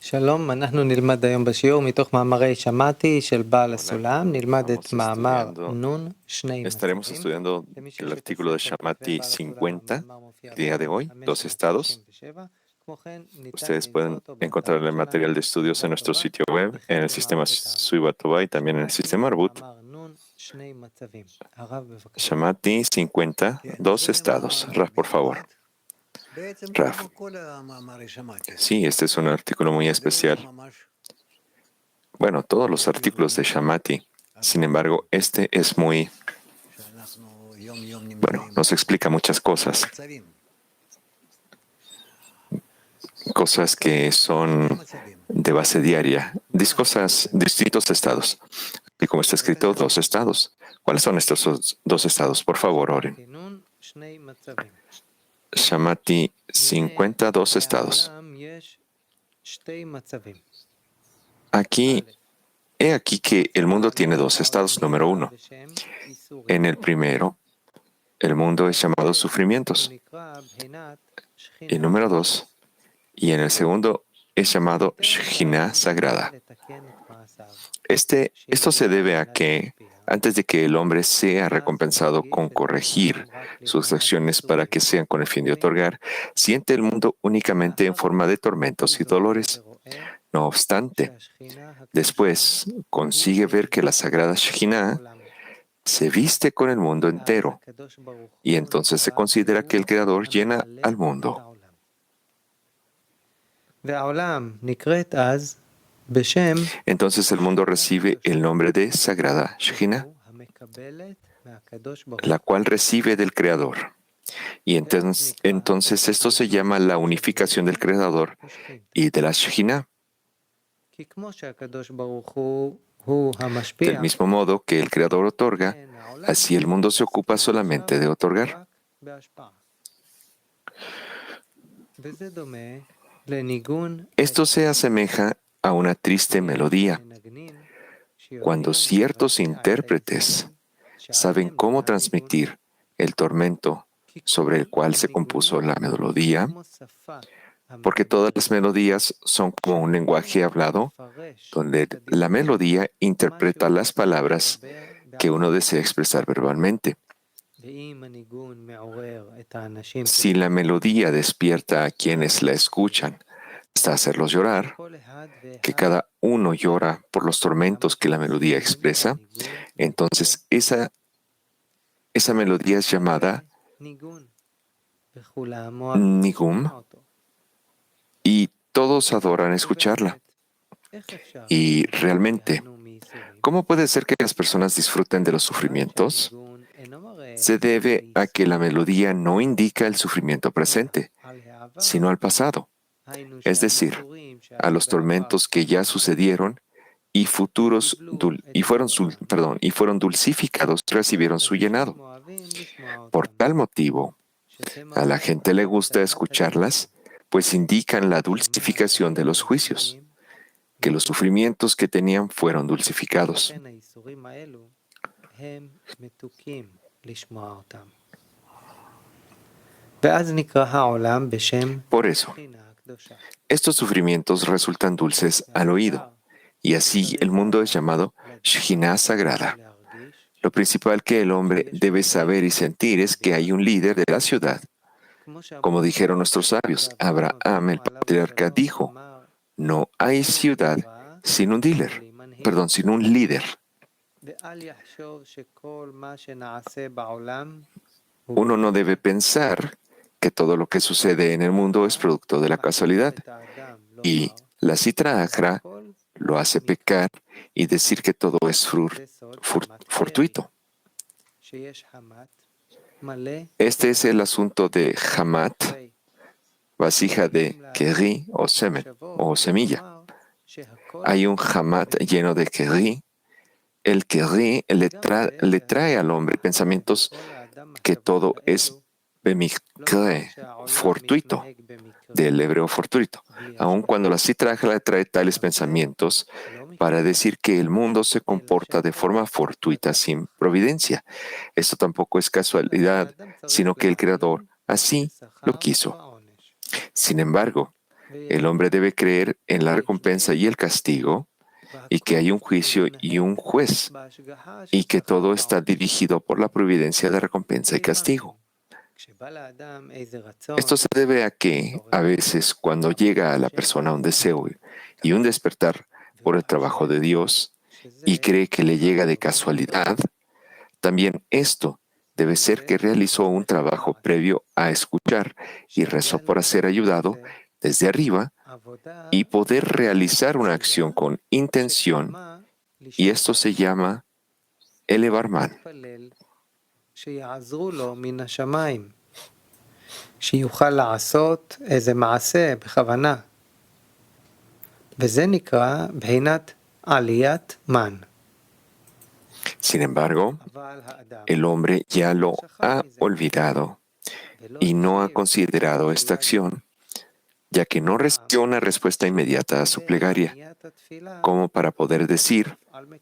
שלום, אנחנו נלמד היום בשיעור מתוך מאמרי שמעתי של בעל Hola, הסולם, נלמד את estamos מאמר estudiando, נון שני estaremos מצבים. estudiando למי el שיש את artículo de הספר כותבי Shammati בעל הסולם, 50, המאמר מופיע el día de בעמוד hoy, dos estados. 537. כמו כן, ניתן Ustedes למצוא pueden אותו encontrar באתר el material שלנו, de estudios en סביבה nuestro טובה, sitio web, en וכן el sistema במערכת הערבית. Suiba Tová y también en el שמעתי sistema Arbut. מאמר נון שני מצבים. הרב בבקשה. Shammati 50, dos estados. Raf, por favor. Raf. Sí, este es un artículo muy especial. Bueno, todos los artículos de Shammati. Sin embargo, este es muy, bueno, nos explica muchas cosas. Cosas que son de base diaria, distintos estados. Y como está escrito, dos estados. ¿Cuáles son estos dos estados? Por favor, oren. נון שני מצבים. Shammati 52 estados. בעולם יש שתי מצבים. Aquí, he aquí que el mundo tiene dos estados. Número uno, en el primero, el mundo es llamado sufrimientos. Y número dos, y en el segundo es llamado Shekhinah sagrada. Esto se debe a que, antes de que el hombre sea recompensado con corregir sus acciones para que sean con el fin de otorgar, siente el mundo únicamente en forma de tormentos y dolores. No obstante, después consigue ver que la sagrada Shekhinah se viste con el mundo entero, y entonces se considera que el Creador llena al mundo. Entonces el mundo recibe el nombre de Sagrada Shekhinah, la cual recibe del Creador. Y entonces esto se llama la unificación del Creador y de la Shekhinah. Del mismo modo que el Creador otorga, así el mundo se ocupa solamente de otorgar. Esto se asemeja a una triste melodía. Cuando ciertos intérpretes saben cómo transmitir el tormento sobre el cual se compuso la melodía, porque todas las melodías son como un lenguaje hablado, donde la melodía interpreta las palabras que uno desea expresar verbalmente. Si la melodía despierta a quienes la escuchan hasta hacerlos llorar, que cada uno llora por los tormentos que la melodía expresa, entonces esa melodía es llamada Nigum y todos adoran escucharla. Y realmente, ¿cómo puede ser que las personas disfruten de los sufrimientos? Se debe a que la melodía no indica el sufrimiento presente, sino al pasado, es decir, a los tormentos que ya sucedieron y fueron dulcificados, recibieron su llenado. Por tal motivo, a la gente le gusta escucharlas, pues indican la dulcificación de los juicios, que los sufrimientos que tenían fueron dulcificados. Por eso, estos sufrimientos resultan dulces al oído, y así el mundo es llamado Shekhinah sagrada. Lo principal que el hombre debe saber y sentir es que hay un líder de la ciudad. Como dijeron nuestros sabios, Abraham, el patriarca, dijo, no hay ciudad sin un líder. Uno no debe pensar que todo lo que sucede en el mundo es producto de la casualidad. Y la Sitra Achra lo hace pecar y decir que todo es fortuito. Este es el asunto de Hamat, vasija de Keri o semen o semilla. Hay un Hamat lleno de Keri. El Keri le trae al hombre pensamientos que todo es bemikre, fortuito, del hebreo fortuito, aun cuando la Sitra Achra le trae tales pensamientos para decir que el mundo se comporta de forma fortuita sin providencia. Esto tampoco es casualidad, sino que el Creador así lo quiso. Sin embargo, el hombre debe creer en la recompensa y el castigo, y que hay un juicio y un juez, y que todo está dirigido por la providencia de recompensa y castigo. Esto se debe a que, a veces, cuando llega a la persona un deseo y un despertar por el trabajo de Dios, y cree que le llega de casualidad, también esto debe ser que realizó un trabajo previo a escuchar y rezó por ser ayudado desde arriba y poder realizar una acción con intención, y esto se llama elevar man. שיוכל לעשות איזה מעשה בכוונה. וזה נקרא בחינת עליית מן. Sin embargo, el hombre ya lo ha olvidado y no ha considerado esta acción, ya que no recibió una respuesta inmediata a su plegaria, como para poder decir,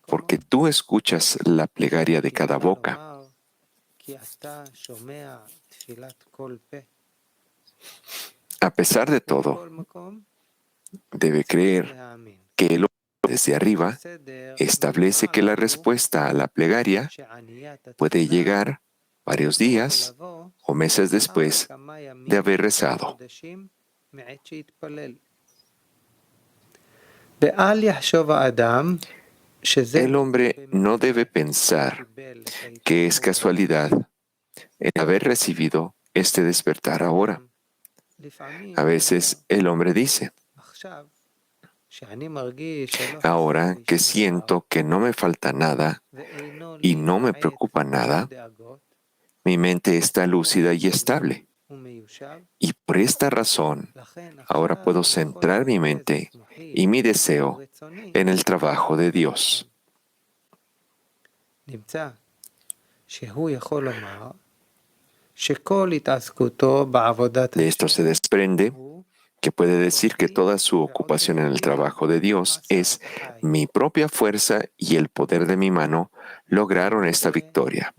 porque tú escuchas la plegaria de cada boca. A pesar de todo, debe creer que el hombre desde arriba establece que la respuesta a la plegaria puede llegar varios días o meses después de haber rezado. El hombre no debe pensar que es casualidad el haber recibido este despertar ahora. A veces el hombre dice, ahora que siento que no me falta nada y no me preocupa nada, mi mente está lúcida y estable. Y por esta razón, ahora puedo centrar mi mente y mi deseo en el trabajo de Dios. De esto se desprende que puede decir que toda su ocupación en el trabajo de Dios es mi propia fuerza y el poder de mi mano lograron esta victoria.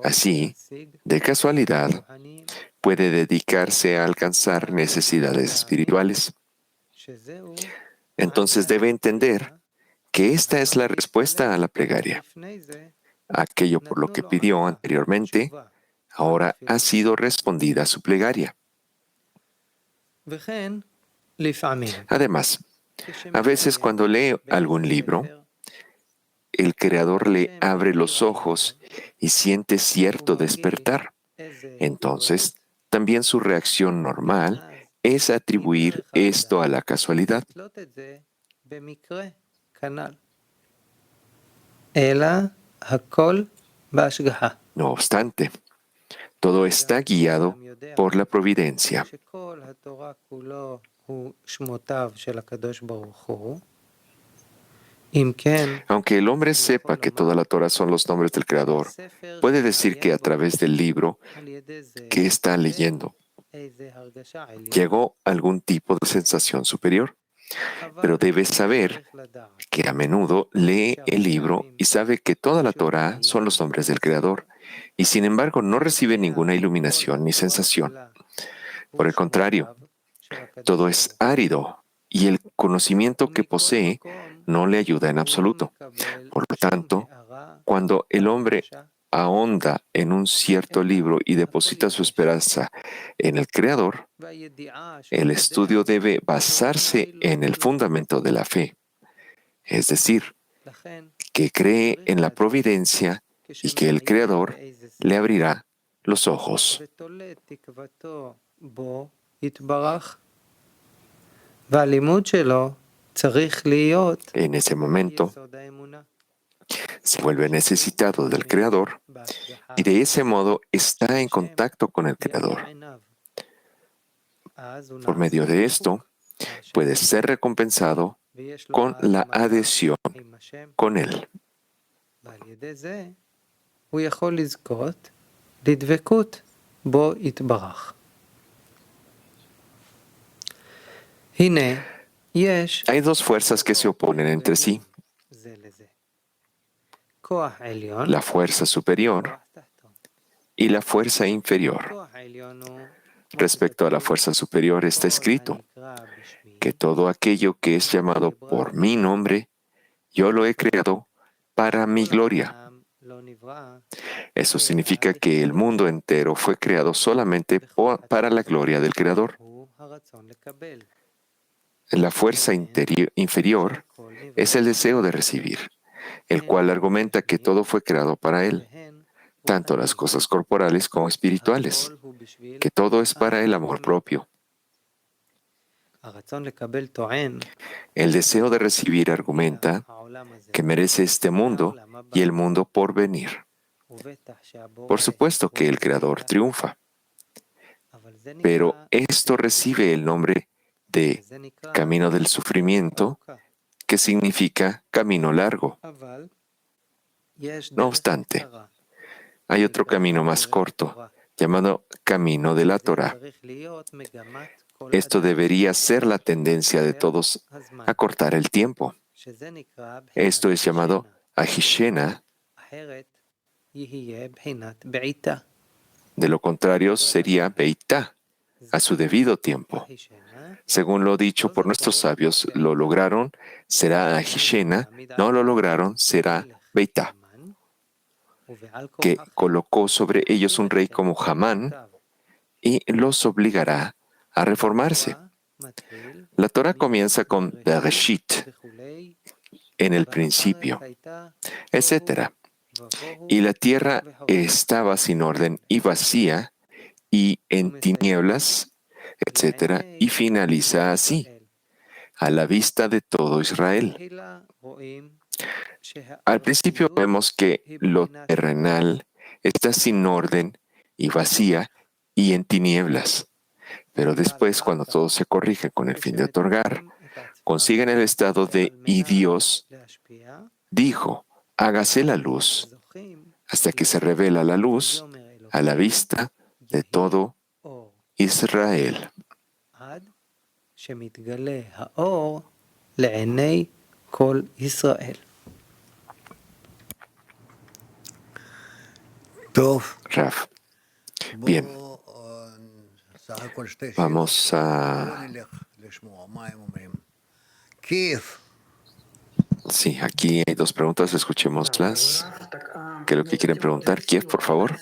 Así, de casualidad, puede dedicarse a alcanzar necesidades espirituales. Entonces debe entender que esta es la respuesta a la plegaria. Aquello por lo que pidió anteriormente, ahora ha sido respondida a su plegaria. Además, a veces cuando lee algún libro, el Creador le abre los ojos y siente cierto despertar. Entonces, también su reacción normal es atribuir esto a la casualidad. No obstante, todo está guiado por la providencia. Aunque el hombre sepa que toda la Torah son los nombres del Creador, puede decir que a través del libro que está leyendo llegó algún tipo de sensación superior. Pero debe saber que a menudo lee el libro y sabe que toda la Torah son los nombres del Creador, y sin embargo no recibe ninguna iluminación ni sensación. Por el contrario, todo es árido y el conocimiento que posee no le ayuda en absoluto. Por lo tanto, cuando el hombre ahonda en un cierto libro y deposita su esperanza en el Creador, el estudio debe basarse en el fundamento de la fe, es decir, que cree en la providencia y que el Creador le abrirá los ojos. En ese momento, se vuelve necesitado del Creador y de ese modo está en contacto con el Creador. Por medio de esto, puede ser recompensado con la adhesión con Él. Hay dos fuerzas que se oponen entre sí. La fuerza superior y la fuerza inferior. Respecto a la fuerza superior está escrito, que todo aquello que es llamado por mi nombre, yo lo he creado para mi gloria. Eso significa que el mundo entero fue creado solamente para la gloria del Creador. La fuerza inferior es el deseo de recibir, el cual argumenta que todo fue creado para Él, tanto las cosas corporales como espirituales, que todo es para el amor propio. El deseo de recibir argumenta que merece este mundo y el mundo por venir. Por supuesto que el Creador triunfa, pero esto recibe el nombre de camino del sufrimiento, que significa camino largo. No obstante, hay otro camino más corto, llamado camino de la Torah. Esto debería ser la tendencia de todos a cortar el tiempo. Esto es llamado Ahishena. De lo contrario, sería Beitá, a su debido tiempo. Según lo dicho por nuestros sabios, lo lograron, será Ahishena, no lo lograron, será Beitá, que colocó sobre ellos un rey como Hamán y los obligará a reformarse. La Torah comienza con Bereshit, en el principio, etc. Y la tierra estaba sin orden y vacía y en tinieblas, etc. Y finaliza así, a la vista de todo Israel. Al principio vemos que lo terrenal está sin orden y vacía y en tinieblas. Pero después, cuando todo se corrige con el fin de otorgar, consiguen el estado de y Dios dijo, hágase la luz, hasta que se revela la luz a la vista de todo Israel. Raf. Bien, vamos a... Sí, aquí hay dos preguntas, escuchémoslas. ¿Qué es lo que quieren preguntar? Kiev, por favor.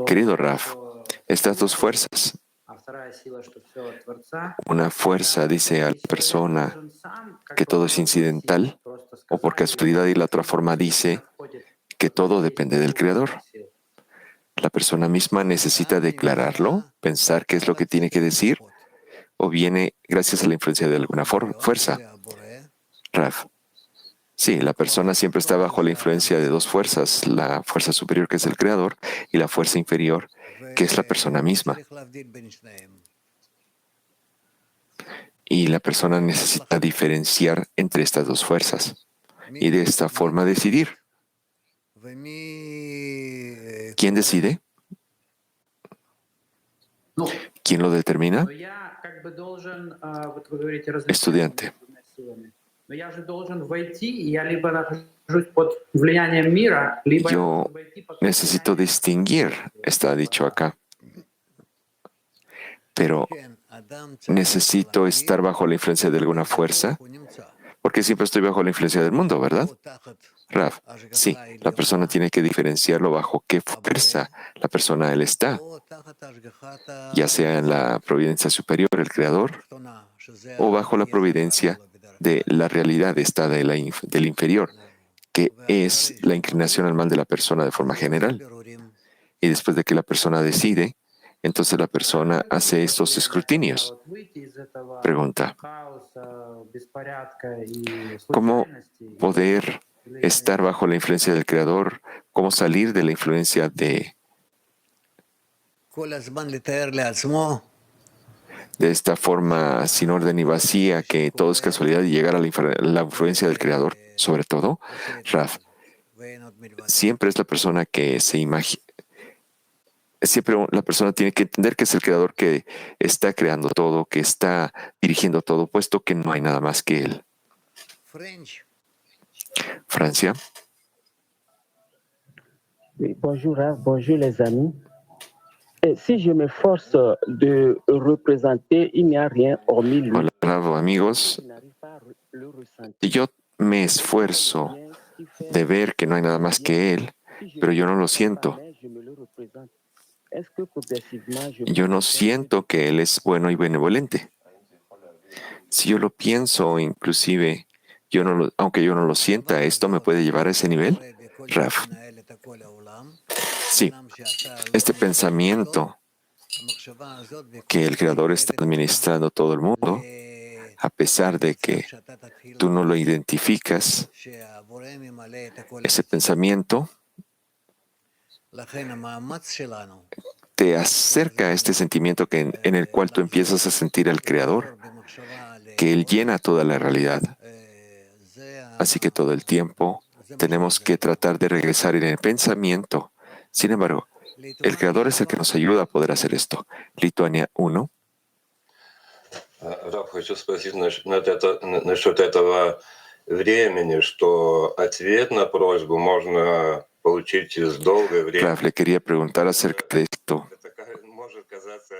Querido Raf, estas dos fuerzas, una fuerza dice a la persona que todo es incidental o por casualidad y la otra forma dice que todo depende del Creador. ¿La persona misma necesita declararlo, pensar qué es lo que tiene que decir o viene gracias a la influencia de alguna fuerza? Raf. Sí, la persona siempre está bajo la influencia de dos fuerzas, la fuerza superior que es el Creador y la fuerza inferior que es la persona misma. Y la persona necesita diferenciar entre estas dos fuerzas y de esta forma decidir. ¿Quién decide? ¿Quién lo determina? Estudiante. Yo necesito distinguir, está dicho acá, pero necesito estar bajo la influencia de alguna fuerza, porque siempre estoy bajo la influencia del mundo, ¿verdad? Raf, sí, la persona tiene que diferenciarlo bajo qué fuerza la persona él está, ya sea en la providencia superior, el Creador, o bajo la providencia de la realidad esta del inferior, que es la inclinación al mal de la persona de forma general. Y después de que la persona decide, entonces la persona hace estos escrutinios. Pregunta, ¿cómo poder estar bajo la influencia del Creador? ¿Cómo salir de la influencia de esta forma sin orden y vacía, que todo es casualidad y llegar a la influencia del Creador? Sobre todo, Raf, siempre es la persona que se imagina. Siempre la persona tiene que entender que es el Creador que está creando todo, que está dirigiendo todo, puesto que no hay nada más que Él. Francia. Bonjour, bonjour les amis. Si je m'efforce de représenter, il n'y a rien hormis lui. Hola, bravo, amigos. Je n'arrive pas à le ressentir. Y yo me esfuerzo de ver que no hay nada más que Él, pero yo no lo siento. Yo no siento que Él es bueno y benevolente. Si yo lo pienso, inclusive, aunque yo no lo sienta, ¿esto me puede llevar a ese nivel? Raf. Sí, este pensamiento que el Creador está administrando todo el mundo, a pesar de que tú no lo identificas, ese pensamiento te acerca a este sentimiento en el cual tú empiezas a sentir al Creador, que Él llena toda la realidad. Así que todo el tiempo tenemos que tratar de regresar en el pensamiento. Sin embargo, el Creador es el que nos ayuda a poder hacer esto. Lituania 1. Раб, хочу спросить насчет этого времени, что ответ на просьбу можно получить через долгое время. Raf, le quería preguntar acerca de esto. Это может казаться,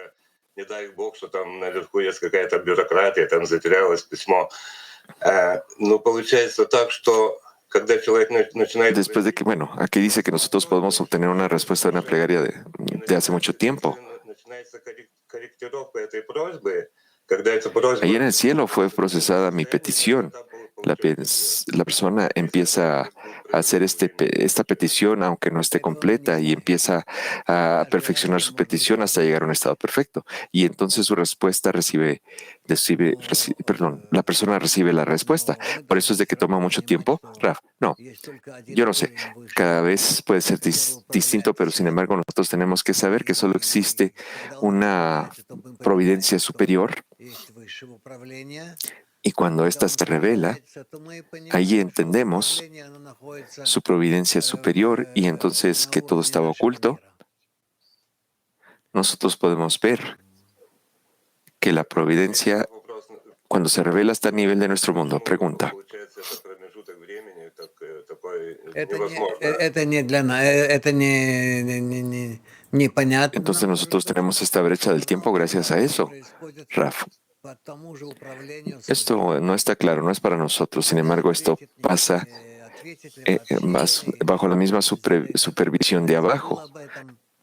не дай бог, что там наверху есть какая-то бюрократия, там затерялось письмо. Но получается так, что когда человек начинает... Después de que, bueno, aquí dice que nosotros podemos obtener una respuesta de una plegaria de hace mucho tiempo. Начинается корректировка этой просьбы. Ahí en el cielo fue procesada mi petición. La persona empieza a hacer esta petición, aunque no esté completa, y empieza a perfeccionar su petición hasta llegar a un estado perfecto. Y entonces su respuesta la persona recibe la respuesta. Por eso es de que toma mucho tiempo. Raf, no, yo no sé. Cada vez puede ser distinto, pero sin embargo nosotros tenemos que saber que solo existe una providencia superior. Y cuando ésta se revela, ahí entendemos su providencia superior y entonces que todo estaba oculto. Nosotros podemos ver que la providencia, cuando se revela, está a nivel de nuestro mundo. Pregunta. Entonces nosotros tenemos esta brecha del tiempo gracias a eso. Raf. Esto no está claro, no es para nosotros. Sin embargo, esto pasa bajo la misma supervisión de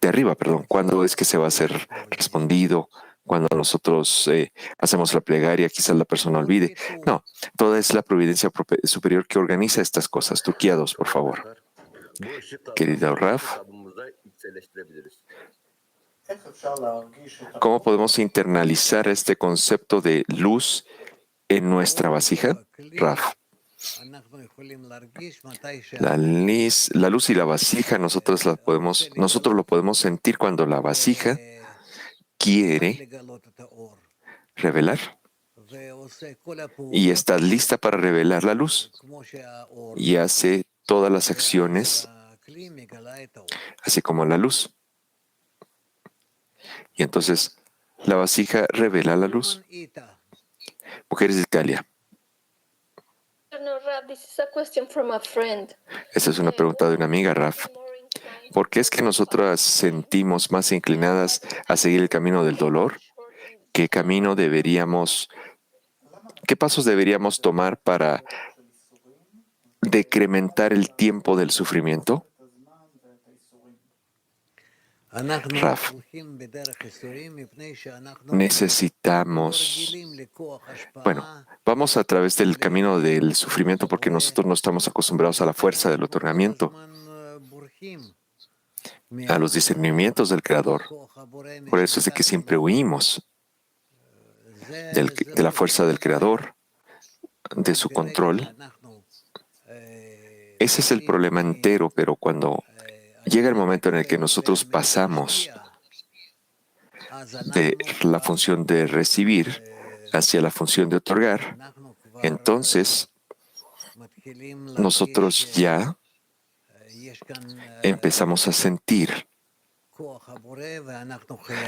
arriba, perdón. ¿Cuándo es que se va a ser respondido? Cuando nosotros hacemos la plegaria, quizás la persona olvide. No, toda es la providencia superior que organiza estas cosas. Turquía 2, por favor. Querido Raf, ¿cómo podemos internalizar este concepto de luz en nuestra vasija? Raf. La luz y la vasija, nosotros lo podemos sentir cuando la vasija quiere revelar y está lista para revelar la luz y hace todas las acciones así como la luz. Y entonces la vasija revela la luz. Mujeres de Italia. Esta es una pregunta de una amiga, Raf. ¿Por qué es que nosotras sentimos más inclinadas a seguir el camino del dolor? ¿Qué pasos deberíamos tomar para decrementar el tiempo del sufrimiento? Raf, vamos a través del camino del sufrimiento porque nosotros no estamos acostumbrados a la fuerza del otorgamiento, a los discernimientos del Creador. Por eso es de que siempre huimos de la fuerza del Creador, de su control. Ese es el problema entero, pero cuando llega el momento en el que nosotros pasamos de la función de recibir hacia la función de otorgar, entonces nosotros ya empezamos a sentir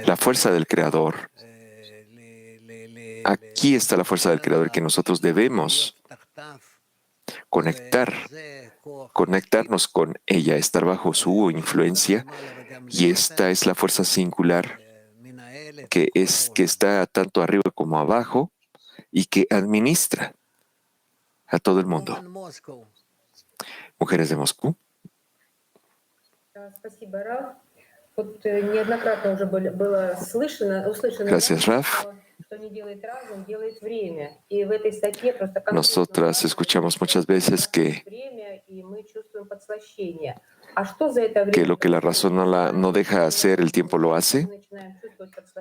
la fuerza del Creador. Aquí está la fuerza del Creador que nosotros debemos conectarnos con ella, estar bajo su influencia Y esta es la fuerza singular que está tanto arriba como abajo y que administra a todo el mundo. Mujeres de Moscú. Спасибо, Раф. Вот неоднократно уже было услышано, Gracias, Raf. что не делает разум, делает время. И в этой статье просто Nosotras escuchamos muchas veces que время, y мы чувствуем подслащение. ¿A что за это que время? lo que la razón no deja hacer, el tiempo lo hace.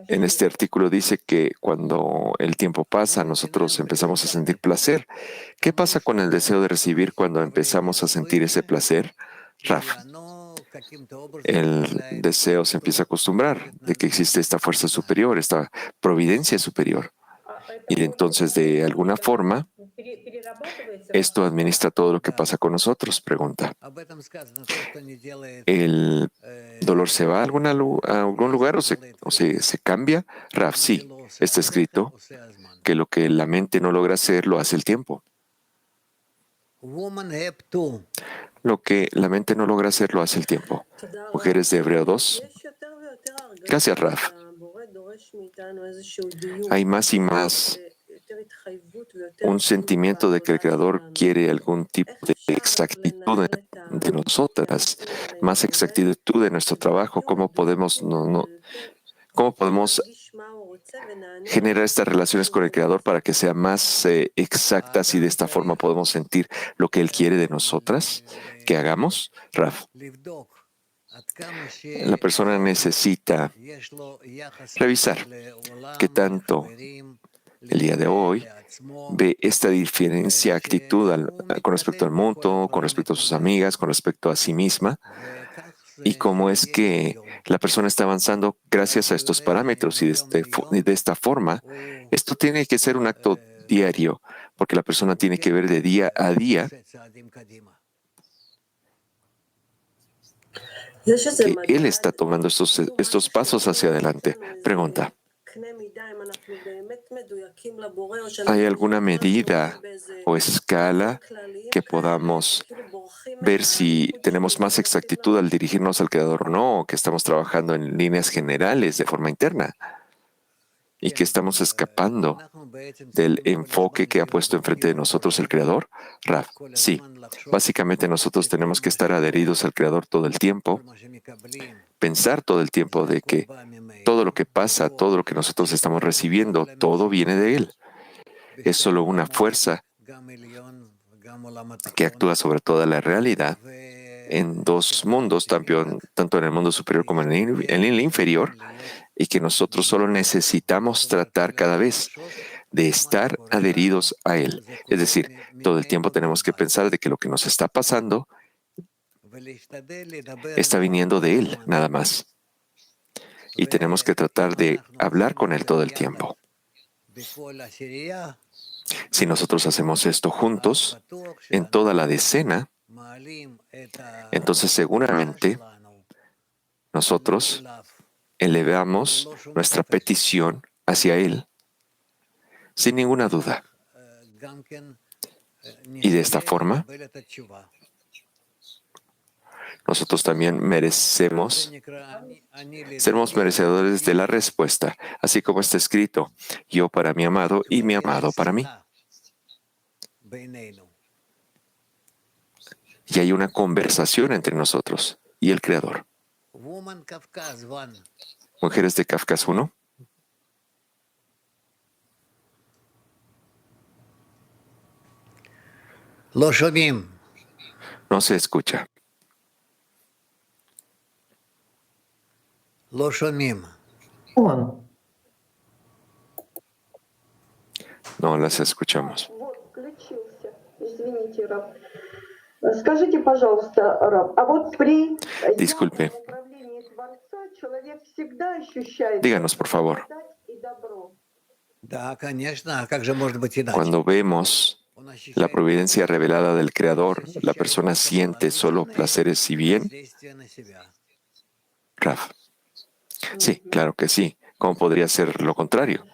En este artículo dice que cuando el tiempo pasa, nosotros empezamos a sentir placer. ¿Qué pasa con el deseo de recibir cuando empezamos a sentir ese placer? Raf, el deseo se empieza a acostumbrar de que existe esta fuerza superior, esta providencia superior. Y entonces, de alguna forma, esto administra todo lo que pasa con nosotros, pregunta. ¿El dolor se va a algún lugar o se cambia? Raf, sí, está escrito que lo que la mente no logra hacer, lo hace el tiempo. Lo que la mente no logra hacer, lo hace el tiempo. Mujeres de Hebreo 2. Gracias, Raf. Hay más y más un sentimiento de que el Creador quiere algún tipo de exactitud de nosotras, más exactitud de nuestro trabajo. ¿Cómo podemos generar estas relaciones con el Creador para que sean más exactas y de esta forma podemos sentir lo que Él quiere de nosotras que hagamos? Raf, la persona necesita revisar qué tanto el día de hoy ve esta diferencia de actitud con respecto al mundo, con respecto a sus amigas, con respecto a sí misma, y cómo es que la persona está avanzando gracias a estos parámetros y de esta forma. Esto tiene que ser un acto diario, porque la persona tiene que ver de día a día que él está tomando estos pasos hacia adelante. Pregunta: ¿hay alguna medida o escala que podamos ver si tenemos más exactitud al dirigirnos al Creador o no, o que estamos trabajando en líneas generales de forma interna y que estamos escapando del enfoque que ha puesto enfrente de nosotros el Creador? Raf, sí. Básicamente nosotros tenemos que estar adheridos al Creador todo el tiempo, pensar todo el tiempo de que todo lo que pasa, todo lo que nosotros estamos recibiendo, todo viene de Él. Es solo una fuerza que actúa sobre toda la realidad en dos mundos, tanto en el mundo superior como en el inferior, y que nosotros solo necesitamos tratar cada vez de estar adheridos a Él. Es decir, todo el tiempo tenemos que pensar de que lo que nos está pasando está viniendo de Él, nada más. Y tenemos que tratar de hablar con Él todo el tiempo. Si nosotros hacemos esto juntos, en toda la decena, entonces seguramente nosotros elevamos nuestra petición hacia Él, sin ninguna duda. Y de esta forma, nosotros también seremos merecedores de la respuesta, así como está escrito: yo para mi amado y mi amado para mí. Y hay una conversación entre nosotros y el Creador. Mujeres de Kafkas 1. No se escucha. No las escuchamos. Скажите, пожалуйста, Раб, а вот при Disculpe. управлении Творца человек всегда ощущает Díganos, por favor. и добро. Cuando vemos la providencia revelada del Creador, la persona siente solo placeres y bien. Raf. Sí, claro que sí. ¿Cómo podría ser lo contrario?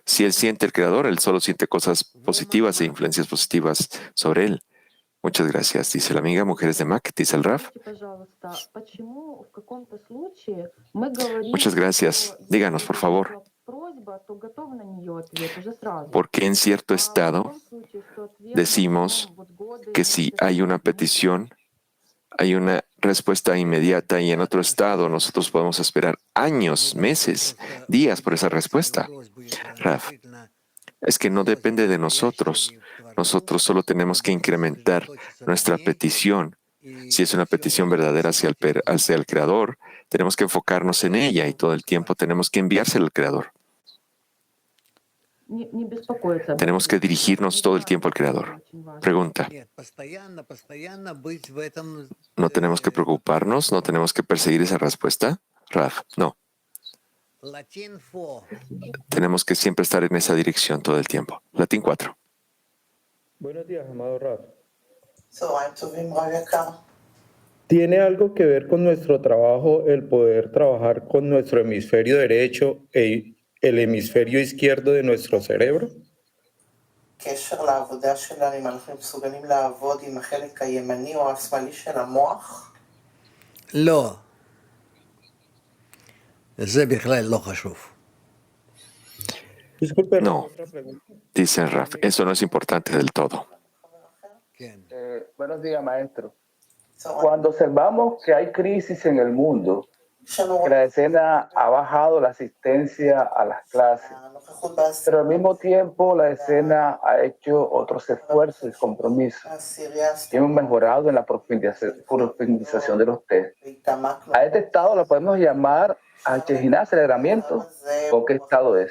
Si él siente el Creador, él solo siente cosas positivas e influencias positivas sobre él. Muchas gracias, dice la amiga. Mujeres de Mac, dice el Raf. Скажите, пожалуйста, почему в каком-то случае мы говорим, Muchas gracias. что Díganos, por favor, если просьба, то готов на нее ответ уже сразу. ¿por qué en cierto А в estado другом случае, что ответ decimos потом вот годы, que si месяцы, hay una месяцы? petición, hay una respuesta inmediata y en otro estado nosotros podemos esperar años, meses, días por esa respuesta? Raf, es que no depende de nosotros. Nosotros solo tenemos que incrementar nuestra petición. Si es una petición verdadera hacia el Creador, tenemos que enfocarnos en ella y todo el tiempo tenemos que enviársela al Creador. Не беспокоиться об Tenemos этом. que dirigirnos todo el tiempo al Creador. Очень важно. Pregunta, ¿no tenemos que preocuparnos? ¿No tenemos que perseguir esa respuesta? Raf, no. Tenemos que siempre estar en esa dirección todo el tiempo. Latín 4. Buenos días, amado Raf. צהריים טובים, רב יקר. ¿Tiene algo que ver con nuestro trabajo el poder trabajar con nuestro hemisferio derecho e el hemisferio izquierdo de nuestro cerebro? קשר לעבודה שלנו, אם אנחנו מסוגלים לעבוד עם החלק הימני או השמאלי של המוח? לא. זה בכלל לא חשוב. Disculpe, No. otra pregunta. Dice Raf, eso no es importante del todo. כן. Buenos días, maestro. צהריים. Cuando observamos que hay crisis en el mundo, יש לנו que la decena ha bajado la asistencia a las clases, הנוכחות בעשירייה pero al mismo tiempo la decena ha hecho otros esfuerzos y compromisos y hemos mejorado en la profundización de los test. והתעמקנו. A este estado lo podemos llamar Shehinah, aceleramiento, ¿o qué estado es?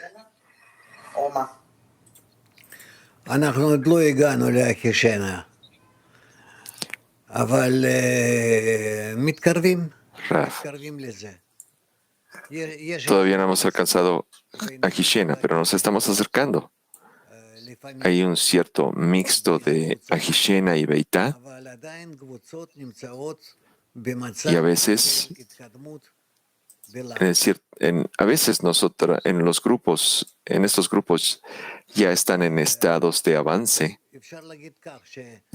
או מה? אנחנו עוד לא הגענו להקישנה, אבל מתקרבים Raf, לזה. יש todavía no hemos alcanzado a Hishena, pero nos estamos acercando. לפעמים, Hay un cierto mixto de Ahishena y Beitá, אבל עדיין קבוצות נמצאות במצב y a veces, של התקדמות a veces nosotros, en estos grupos ya están en estados de avance, אפשר להגיד כך,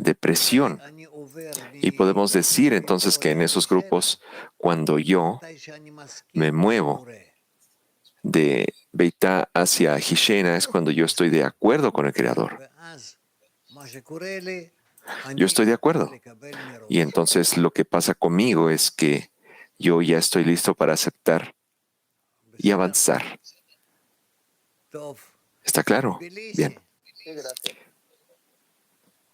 de presión. שאני עובר Y podemos decir entonces que en esos grupos, cuando yo מתי שאני מסכים me muevo de Beitá hacia Hishena, es cuando yo estoy de acuerdo con el Creador. ואז מה שקורה לי, Yo estoy de acuerdo. לקבל מראש. Y entonces lo que pasa conmigo es que yo ya estoy listo para aceptar y avanzar. טוב, ¿Está claro? Bien. Sí, gracias.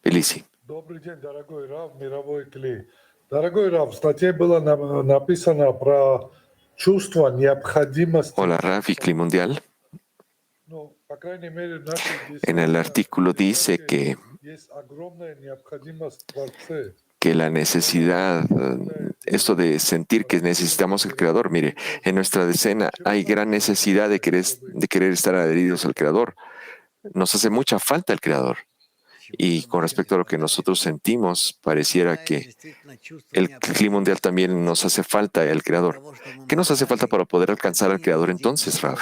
Felici. Добрый день, дорогой Рав, мировой Кли. Дорогой Рав, в статье было написано про чувство необходимости. Hola, Raf y Cli Mundial. Ну, по крайней мере, в нашей En el artículo dice que есть огромная необходимость в Творце. que la necesidad, esto de sentir que necesitamos el Creador, mire, en nuestra decena hay gran necesidad de querer estar adheridos al Creador. Nos hace mucha falta el Creador. Y con respecto a lo que nosotros sentimos, pareciera que el clima mundial también nos hace falta el Creador. ¿Qué nos hace falta para poder alcanzar al Creador entonces, Rav?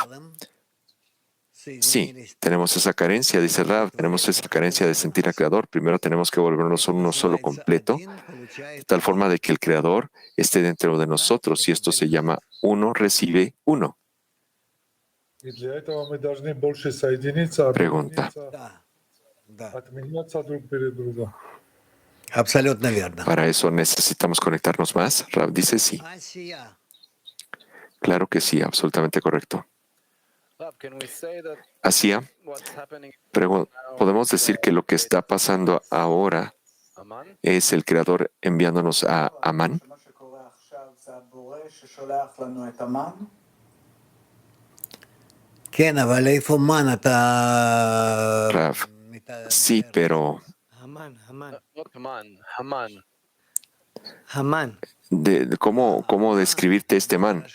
Sí, tenemos esa carencia, dice Rav, tenemos esa carencia de sentir al Creador. Primero tenemos que volvernos uno solo completo, de tal forma de que el Creador esté dentro de nosotros, y esto se llama uno recibe uno. И для этого мы должны больше соединиться, Pregunta. отменяться друг перед другом. Абсолютно верно. ¿Para eso necesitamos conectarnos más? Rav dice sí. Асия. Claro que sí, absolutamente correcto. Así, podemos decir que lo que está pasando ahora es el Creador enviándonos a Amán. כן, אבל איפה מן אתה... Rav, sí, pero Hamán. ¿cómo describirte este man?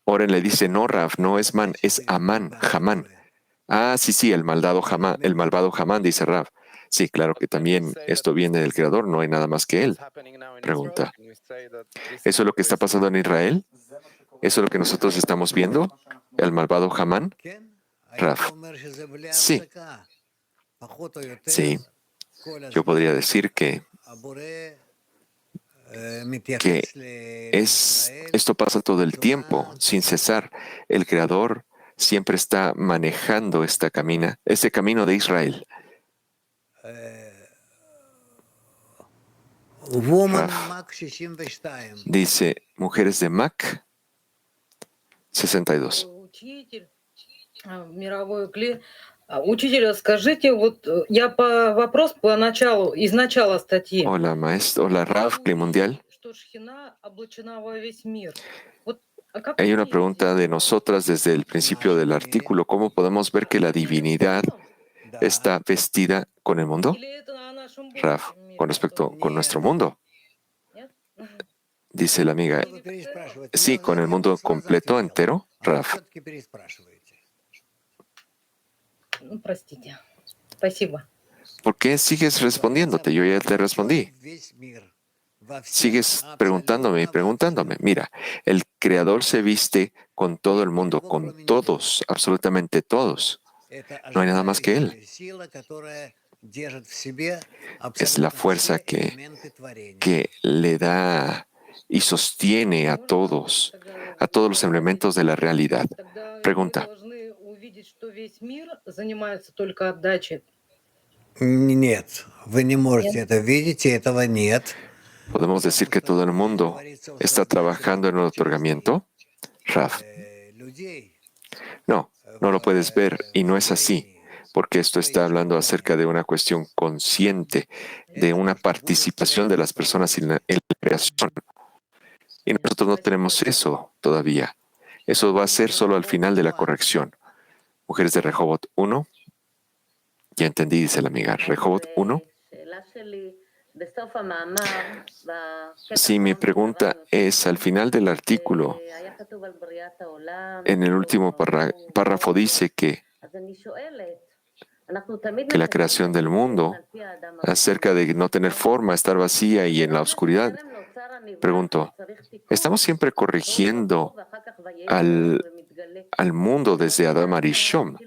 Oren le dice, no, Rav, no es man, es Amán, Hamán. Ah, sí, el malvado Hamán, dice Rav. Sí, claro que también esto viene del Creador, no hay nada más que él. Pregunta. ¿Eso es lo que está pasando en Israel? ¿Eso es lo que nosotros estamos viendo? ¿El malvado Hamán? Rav. Sí. Sí. Yo podría decir que esto pasa todo el tiempo, sin cesar. El Creador siempre está manejando este camino de Israel. Raf dice, mujeres de Mac 62. Учитель, скажите, вот я вопрос по началу, из начала статьи. Hola, maestro. Hola, Rav, Cli Mundial. Что Шхина облачена во весь мир. Вот, как Hay una мне pregunta de здесь nosotras desde el principio del artículo. ¿Cómo podemos ver que la divinidad está vestida con el mundo? Или это о нашем Rav, будущем мире, con respecto который- con nuestro mundo. Нет? Dice la amiga. Sí, con el mundo completo, entero, Rav. Ну, простите. Спасибо. ¿Por qué sigues respondiéndote? Yo ya te respondí. Sigues preguntándome y preguntándome. Mira, el Creador se viste con todo el mundo, con todos, absolutamente todos. No hay nada más que Él. Es la fuerza que le da y sostiene a todos los elementos de la realidad. Тогда Pregunta. мы должны увидеть, что весь мир занимается только отдачей. Нет, вы не можете это видеть, и этого нет. ¿Podemos decir que todo el mundo está trabajando en el otorgamiento? Rav. No, no lo puedes ver y no es así, porque esto está hablando acerca de una cuestión consciente, de una participación de las personas en la creación. Y nosotros no tenemos eso todavía. Eso va a ser solo al final de la corrección. Mujeres de Rehobot 1. Ya entendí, dice la amiga. Rehobot 1. Sí, mi pregunta es, al final del artículo, en el último párrafo dice que la creación del mundo, acerca de no tener forma, estar vacía y en la oscuridad. Pregunto, ¿estamos siempre corrigiendo al mundo desde Adam Arishon?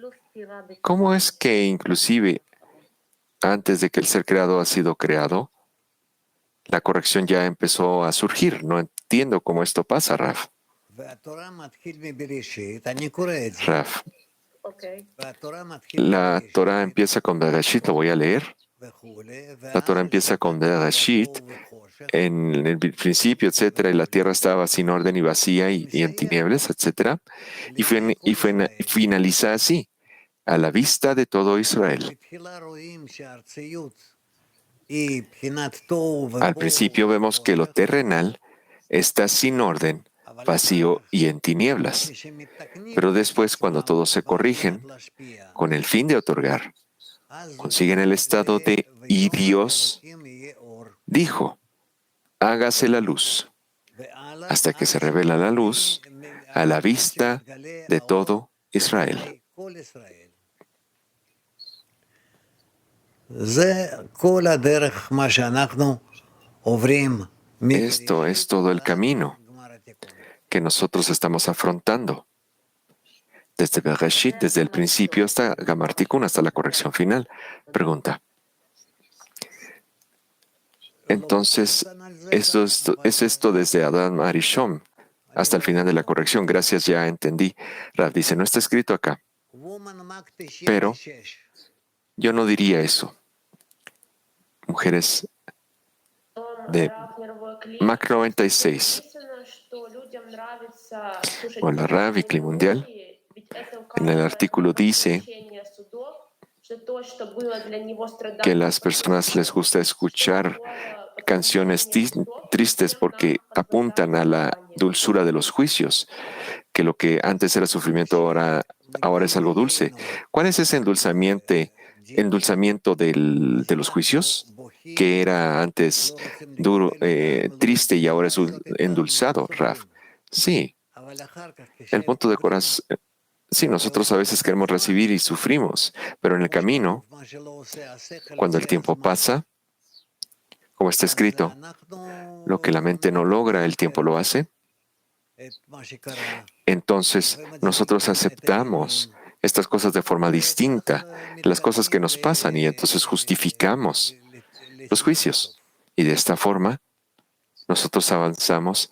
¿Cómo es que inclusive antes de que el ser creado ha sido creado, la corrección ya empezó a surgir? No entiendo cómo esto pasa, Raf. Raf, la Torah empieza con Bereshit, lo voy a leer. La Torah empieza con Bereshit, en el principio, etcétera, y la tierra estaba sin orden y vacía y en tinieblas, etcétera, y finaliza así, a la vista de todo Israel. Al principio vemos que lo terrenal está sin orden, vacío y en tinieblas. Pero después, cuando todos se corrigen, con el fin de otorgar, consiguen el estado de y Dios dijo, hágase la luz, hasta que se revela la luz a la vista de todo Israel. Esto es todo el camino que nosotros estamos afrontando. Desde Bereshit, desde el principio hasta Gamar Tikkun, hasta la corrección final. Pregunta. Entonces, es esto desde Adam Arishon hasta el final de la corrección. Gracias, ya entendí. Rav dice, no está escrito acá. Pero yo no diría eso. Mujeres de Mac 96. Hola, Rav y Cli Mundial. En el artículo dice que a las personas les gusta escuchar canciones tristes porque apuntan a la dulzura de los juicios, que lo que antes era sufrimiento ahora es algo dulce. ¿Cuál es ese endulzamiento de los juicios? Que era antes duro, triste y ahora es endulzado, Raf. Sí, el punto de corazón. Sí, nosotros a veces queremos recibir y sufrimos, pero en el camino, cuando el tiempo pasa, como está escrito, lo que la mente no logra, el tiempo lo hace. Entonces, nosotros aceptamos estas cosas de forma distinta, las cosas que nos pasan, y entonces justificamos los juicios. Y de esta forma, nosotros avanzamos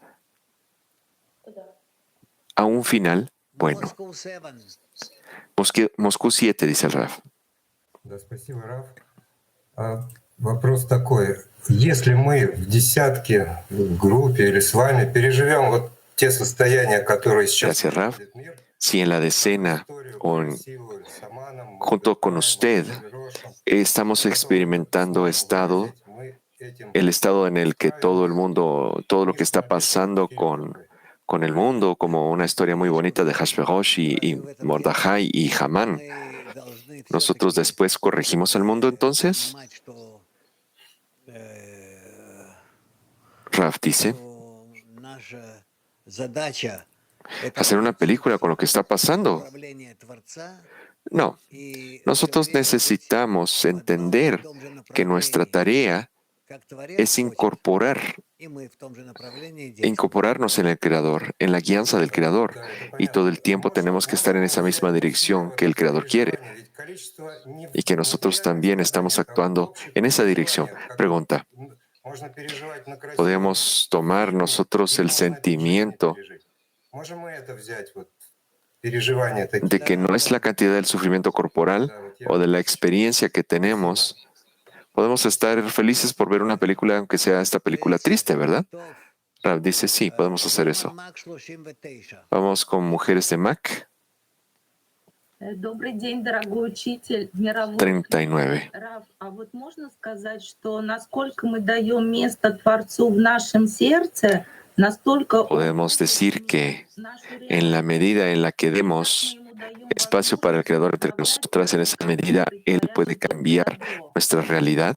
a un final bueno. Moscú 7, dice el Raf. Да, спасибо, Раф. Вопрос такой. Если мы в десятке, в группе или с вами переживем вот те состояния, которые сейчас... Gracias, Raf. Si en la decena o junto con usted estamos experimentando el estado en el que todo el mundo, todo lo que está pasando con el mundo, como una historia muy bonita de Hashverosh y Mordajai y Hamán, nosotros después corregimos el mundo entonces. Raf dice, hacer una película con lo que está pasando. No, nosotros necesitamos entender que nuestra tarea es incorporarnos en el Creador, en la guianza del Creador, y todo el tiempo tenemos que estar en esa misma dirección que el Creador quiere, y que nosotros también estamos actuando en esa dirección. Pregunta, ¿podemos tomar nosotros el sentimiento de que no es la cantidad del sufrimiento corporal o de la experiencia que tenemos? Podemos estar felices por ver una película, aunque sea esta película triste, ¿verdad? Rav dice, sí, podemos hacer eso. Vamos con mujeres de Mac. 39. Рав, а вот можно сказать, что насколько мы даем место Творцу в нашем сердце, настолько... Podemos decir que en la medida en la que demos espacio para el Creador entre nosotras, en esa medida Él puede cambiar nuestra realidad,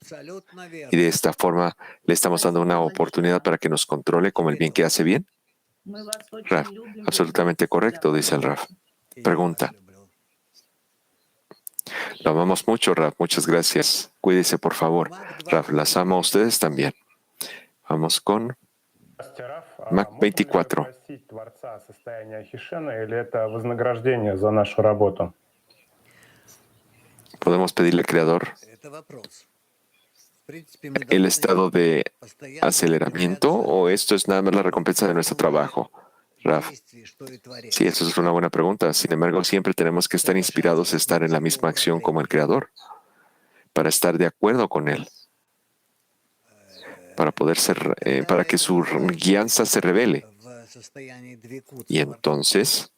y de esta forma le estamos dando una oportunidad para que nos controle como el bien que hace bien. Raf, absolutamente correcto, dice el Raf. Pregunta. Lo amamos mucho, Raf. Muchas gracias. Cuídese, por favor. Raf, las amo a ustedes también. Vamos con Mac 24. Podemos pedirle al Creador el estado de aceleramiento, o esto es nada más la recompensa de nuestro trabajo. Raf, sí, eso es una buena pregunta. Sin embargo, siempre tenemos que estar inspirados a estar en la misma acción como el Creador, para estar de acuerdo con Él, para poder ser, para que su guianza se revele. Y entonces,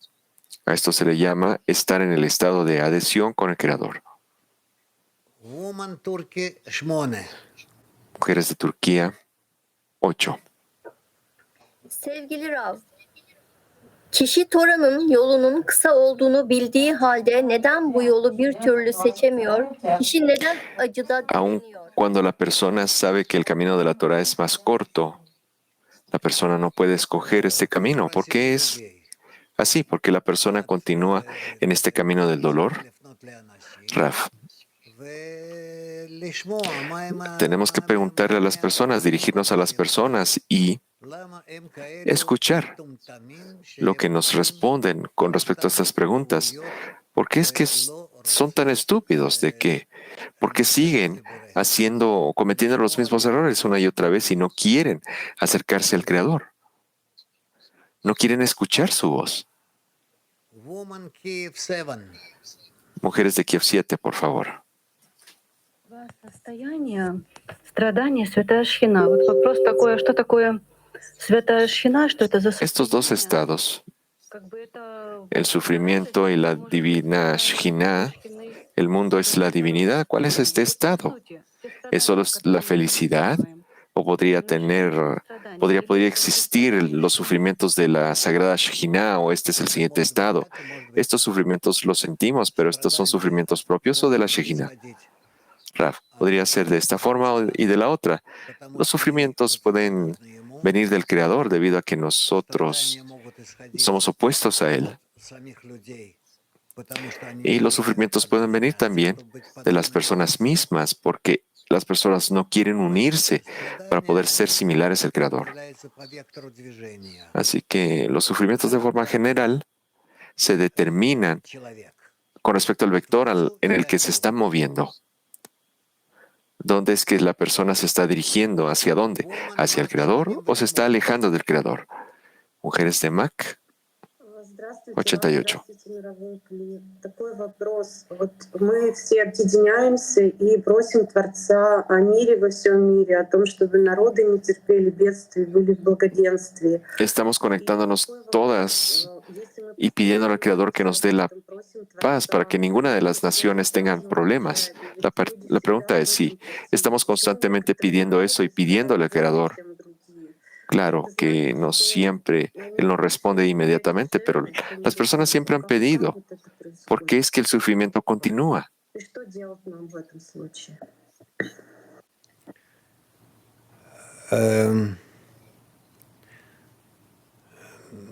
a esto se le llama estar en el estado de adhesión con el Creador. Mujeres de Turquía, 8. Sevgili Rav, kişi Tora'nın yolunun kısa olduğunu bildiği halde neden bu yolu bir türlü seçemiyor? Kişi neden acıda Aun cuando la persona sabe que el camino de la Torah es más corto, la persona no puede escoger este camino. ¿Por qué es así? Porque la persona continúa en este camino del dolor. Raf, tenemos que preguntarle a las personas, dirigirnos a las personas y escuchar lo que nos responden con respecto a estas preguntas. ¿Por qué es que son tan estúpidos? ¿De qué? Porque siguen cometiendo los mismos errores una y otra vez y no quieren acercarse al Creador. No quieren escuchar su voz. Mujeres de Kiev 7, por favor. Состояние страдания, святая шхина. Вот вопрос такой, что такое святая шхина, что это за состояние? Estos dos estados, el sufrimiento y la divina Shekhinah, el mundo es la divinidad. ¿Cuál es este estado? ¿Es solo la felicidad? ¿O podría existir los sufrimientos de la sagrada Shekhinah? ¿O este es el siguiente estado? Estos sufrimientos los sentimos, pero ¿estos son sufrimientos propios o de la Shekhinah? Raf, podría ser de esta forma y de la otra. Los sufrimientos pueden venir del Creador debido a que nosotros somos opuestos a Él. Y los sufrimientos pueden venir también de las personas mismas, porque las personas no quieren unirse para poder ser similares al Creador. Así que los sufrimientos de forma general se determinan con respecto al vector en el que se está moviendo. ¿Dónde es que la persona se está dirigiendo? ¿Hacia dónde? ¿Hacia el Creador o se está alejando del Creador? Mujeres de Mac, 88. Такой вопрос. Вот мы все объединяемся и просим Творца о мире во всем мире, о том, чтобы народы не терпели бедствий, были в благоденствии. Estamos conectándonos todas y pidiendo al Creador que nos dé la paz para que ninguna de las naciones tengan problemas. La pregunta es si estamos constantemente pidiendo eso y pidiéndole al Creador. Claro que no siempre Él nos responde inmediatamente, pero las personas siempre han pedido. ¿Por qué es que el sufrimiento continúa? И что делать нам в этом случае?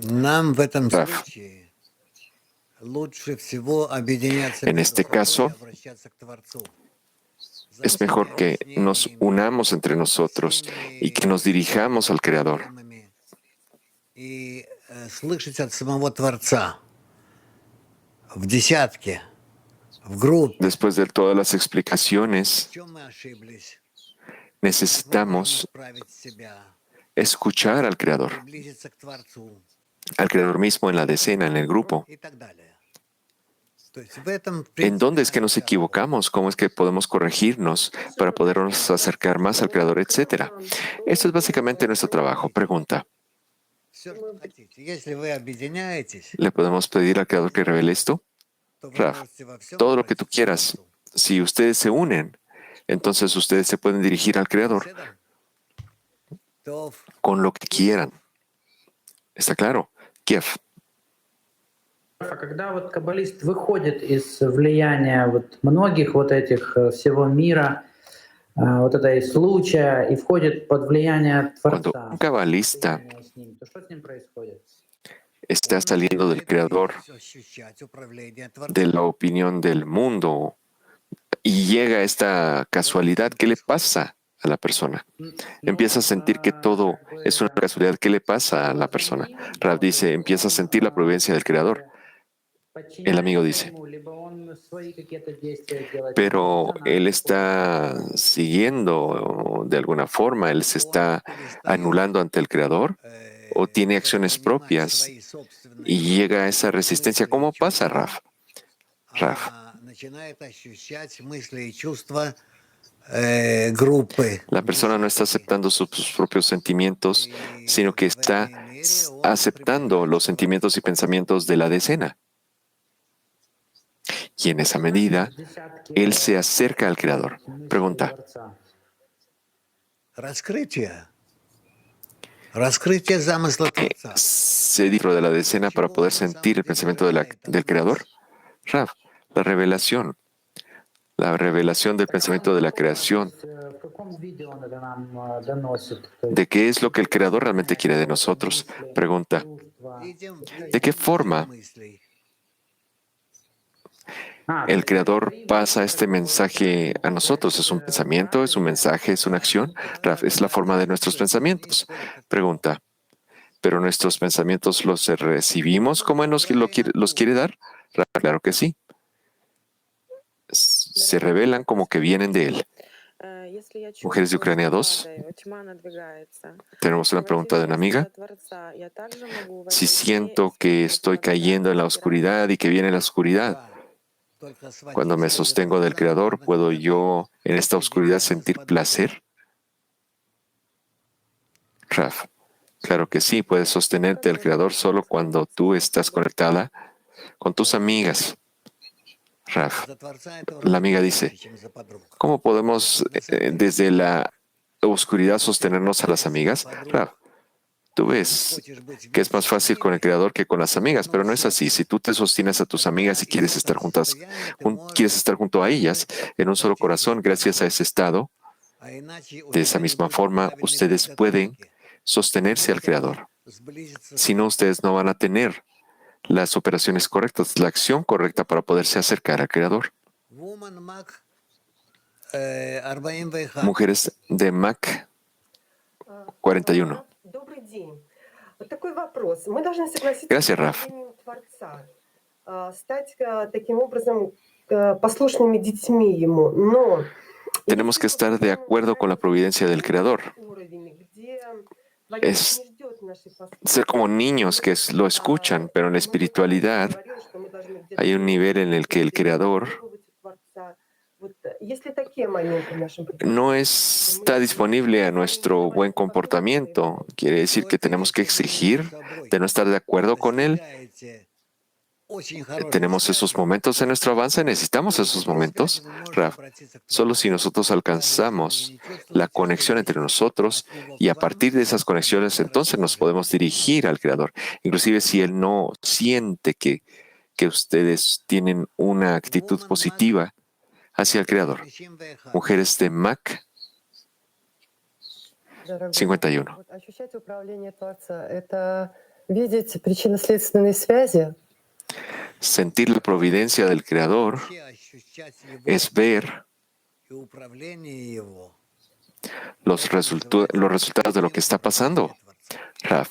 Нам в этом Раф. случае лучше всего объединяться En este между собой и caso, обращаться к Творцу. es mejor que nos unamos entre nosotros y que nos dirijamos al Creador. И слышать от самого Творца в десятке, в группе, Después de todas las explicaciones, в чем мы ошиблись, necesitamos исправить себя, escuchar al Creador, приблизиться к Творцу al Creador mismo en la decena, en el grupo. и так далее. То есть в этом, ¿En dónde es que nos equivocamos? ¿Cómo es que podemos corregirnos para podernos acercar más al Creador, etcétera? Esto es básicamente nuestro trabajo. Pregunta. все, что хотите. Если вы объединяетесь, ¿Le podemos pedir al Creador que revele esto? то вы Raf, можете во всем todo lo que tú обратиться к quieras. Творцу. Si ustedes se unen, entonces ustedes se pueden dirigir al Creador То con lo que quieran. ¿Está claro? Kiev. А когда вот каббалист выходит из влияния вот многих вот этих всего мира, вот этой случая, и входит под влияние Cuando Творца, un cabalista с ним, то что с ним происходит? está saliendo del Creador, ощущать управление Творцом. de la opinión del mundo, y llega esta casualidad, ¿qué le pasa a la persona? Empieza a sentir que todo es una casualidad. ¿Qué le pasa a la persona? Rav dice, empieza a sentir la providencia del Creador. El amigo dice, pero él está siguiendo de alguna forma, él se está anulando ante el Creador o tiene acciones propias y llega a esa resistencia. ¿Cómo pasa, Rav? Rav, Начинает ощущать мысли и чувства группы. la persona no está aceptando sus propios sentimientos, sino que está aceptando los sentimientos y pensamientos de la decena. Y en esa medida, él se acerca al Creador. Pregunta. Раскрытие. Раскрытие замысла Творца. ¿Se dentro de la decena para poder sentir el pensamiento del Creador? Rav, la revelación del pensamiento de la creación, В каком виде он это нам доносит? de qué es lo que el Creador realmente quiere de nosotros. Pregunta. ¿De qué forma el Creador pasa este mensaje a nosotros? ¿Es un pensamiento? ¿Es un mensaje? ¿Es una acción? Rav, es la forma de nuestros pensamientos. Pregunta. ¿Pero nuestros pensamientos los recibimos como Él los quiere dar? Rav, claro que sí. Se revelan como que vienen de Él. Mujeres de Ucrania 2. Tenemos una pregunta de una amiga. Si siento que estoy cayendo en la oscuridad y que viene la oscuridad, cuando me sostengo del Creador, ¿puedo yo en esta oscuridad sentir placer? Rav, claro que sí, puedes sostenerte del Creador solo cuando tú estás conectada con tus amigas. Rav, la amiga dice, ¿cómo podemos desde la oscuridad sostenernos a las amigas? Rav, tú ves que es más fácil con el Creador que con las amigas, pero no es así. Si tú te sostienes a tus amigas y quieres estar junto a ellas en un solo corazón, gracias a ese estado, de esa misma forma, ustedes pueden sostenerse al Creador. Si no, ustedes no van a tener las operaciones correctas, la acción correcta para poderse acercar al Creador. Mujeres de Mac 41. Gracias, Raf. Tenemos que estar de acuerdo con la providencia del Creador. Es ser como niños que lo escuchan, pero en la espiritualidad hay un nivel en el que el Creador no está disponible a nuestro buen comportamiento. Quiere decir que tenemos que exigir de no estar de acuerdo con Él. Tenemos esos momentos en nuestro avance, necesitamos esos momentos, Rav. Solo si nosotros alcanzamos la conexión entre nosotros y a partir de esas conexiones entonces nos podemos dirigir al Creador. Inclusive si Él no siente que ustedes tienen una actitud positiva hacia el Creador. Mujeres de Mac 51. Sentir la providencia del Creador es ver los resultados de lo que está pasando, Rav.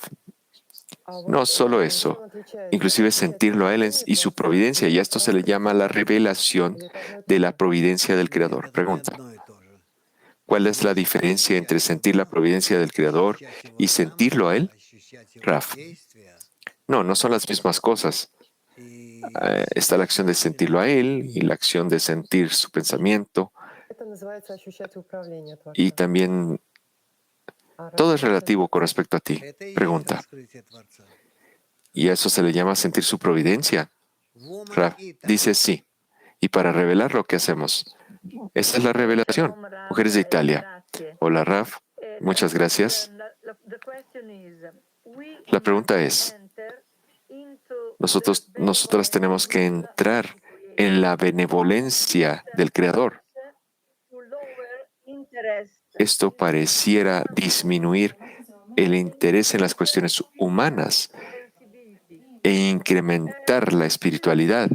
No solo eso, inclusive sentirlo a Él y su providencia, y a esto se le llama la revelación de la providencia del Creador. Pregunta: ¿cuál es la diferencia entre sentir la providencia del Creador y sentirlo a Él? Rav: no son las mismas cosas. Está la acción de sentirlo a Él y la acción de sentir su pensamiento. Y también todo es relativo con respecto a ti. Pregunta: ¿y a eso se le llama sentir su providencia? Rav dice sí. Y para revelar lo que hacemos. Esa es la revelación. Mujeres de Italia. Hola, Rav. Muchas gracias. La pregunta es: nosotras tenemos que entrar en la benevolencia del Creador. Esto pareciera disminuir el interés en las cuestiones humanas e incrementar la espiritualidad.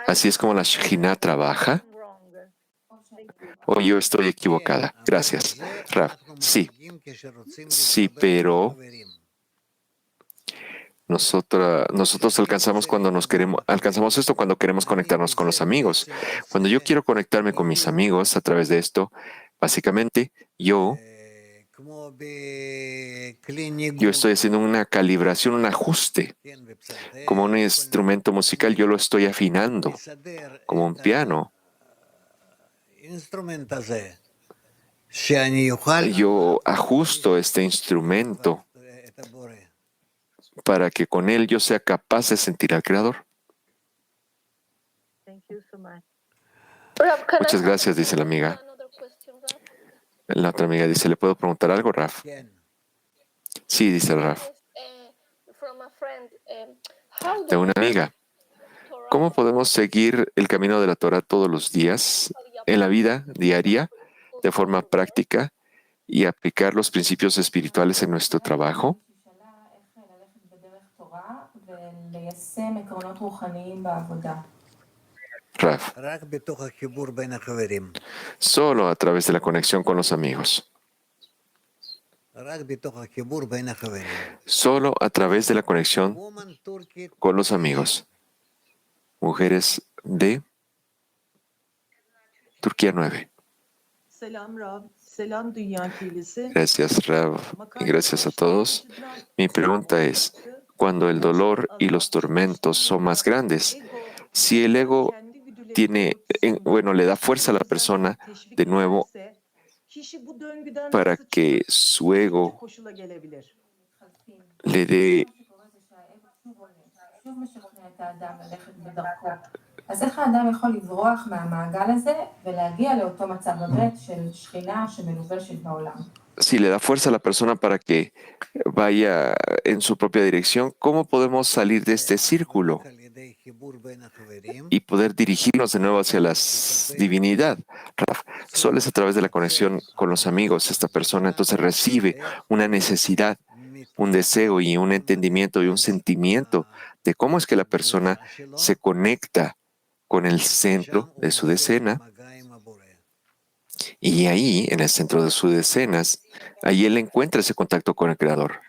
¿Así es como la Shekhinah trabaja? ¿O yo estoy equivocada? Gracias. Rav, sí, pero nosotros alcanzamos esto cuando queremos conectarnos con los amigos. Cuando yo quiero conectarme con mis amigos a través de esto, básicamente yo estoy haciendo una calibración, un ajuste. Como un instrumento musical, yo lo estoy afinando, como un piano. Yo ajusto este instrumento para que con él yo sea capaz de sentir al Creador. Muchas gracias, dice la amiga. La otra amiga dice: ¿le puedo preguntar algo, Raf? Sí, dice Raf. De una amiga. ¿Cómo podemos seguir el camino de la Torah todos los días, en la vida diaria, de forma práctica, y aplicar los principios espirituales en nuestro trabajo? Raf: solo a través de la conexión con los amigos. Solo a través de la conexión con los amigos. Mujeres de Turquía 9. Gracias, Rav, y gracias a todos. Mi pregunta es: cuando el dolor y los tormentos son más grandes, si el ego le da fuerza a la persona de nuevo para que su ego le dé si le da fuerza a la persona para que vaya en su propia dirección, ¿cómo podemos salir de este círculo y poder dirigirnos de nuevo hacia la divinidad? Solo es a través de la conexión con los amigos. Esta persona entonces recibe una necesidad, un deseo y un entendimiento y un sentimiento de cómo es que la persona se conecta con el centro de su decena. Y ahí, en el centro de sus decenas, ahí él encuentra ese contacto con el Creador.